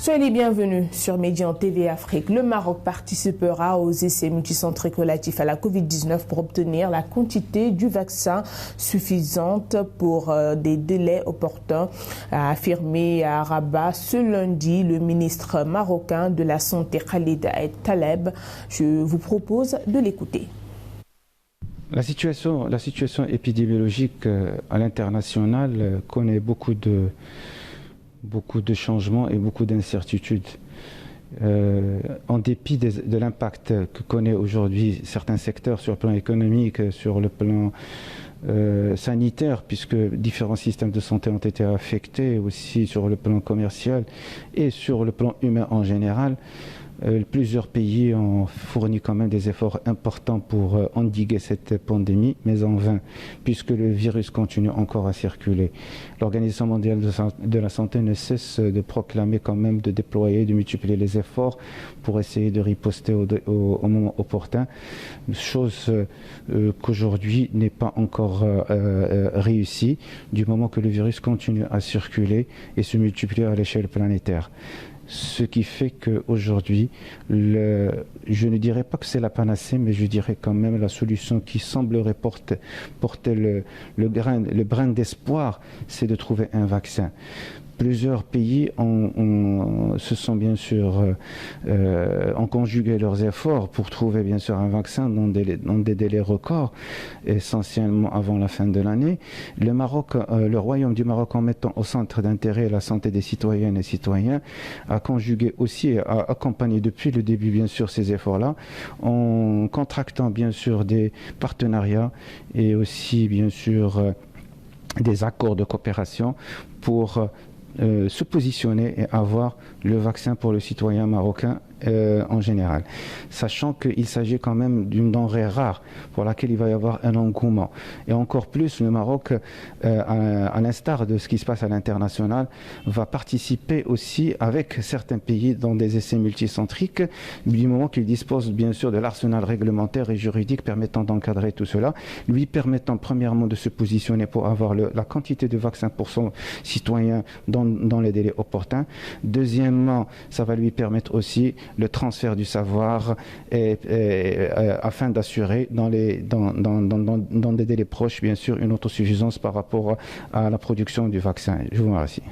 Soyez les bienvenus sur Médian TV Afrique. Le Maroc participera aux essais multicentriques relatifs à la Covid-19 pour obtenir la quantité du vaccin suffisante pour des délais opportuns, a affirmé à Rabat ce lundi le ministre marocain de la Santé Khalid El Taleb. Je vous propose de l'écouter. La situation épidémiologique à l'international connaît beaucoup de changements et beaucoup d'incertitudes. En dépit de l'impact que connaît aujourd'hui certains secteurs sur le plan économique, sur le plan sanitaire, puisque différents systèmes de santé ont été affectés, aussi sur le plan commercial et sur le plan humain en général, plusieurs pays ont fourni quand même des efforts importants pour endiguer cette pandémie, mais en vain, puisque le virus continue encore à circuler. L'Organisation mondiale de la santé ne cesse de proclamer quand même, de déployer, de multiplier les efforts pour essayer de riposter au moment opportun, chose qu'aujourd'hui n'est pas encore réussie, du moment que le virus continue à circuler et se multiplier à l'échelle planétaire. Ce qui fait qu'aujourd'hui, je ne dirais pas que c'est la panacée, mais je dirais quand même la solution qui semblerait porter le brin d'espoir, c'est de trouver un vaccin. Plusieurs pays ont conjugué leurs efforts pour trouver bien sûr un vaccin dans des délais records, essentiellement avant la fin de l'année. Le Royaume du Maroc, en mettant au centre d'intérêt la santé des citoyennes et citoyens, a conjugué aussi et a accompagné depuis le début bien sûr ces efforts-là, en contractant bien sûr des partenariats et aussi bien sûr des accords de coopération pour se positionner et avoir le vaccin pour le citoyen marocain en général, sachant qu'il s'agit quand même d'une denrée rare pour laquelle il va y avoir un engouement. Et encore plus, le Maroc, à l'instar de ce qui se passe à l'international, va participer aussi avec certains pays dans des essais multicentriques, du moment qu'il dispose bien sûr de l'arsenal réglementaire et juridique permettant d'encadrer tout cela, lui permettant premièrement de se positionner pour avoir la quantité de vaccins pour son citoyen dans les délais opportuns. Deuxièmement, ça va lui permettre aussi le transfert du savoir afin d'assurer dans des délais proches, bien sûr, une autosuffisance par rapport à la production du vaccin. Je vous remercie.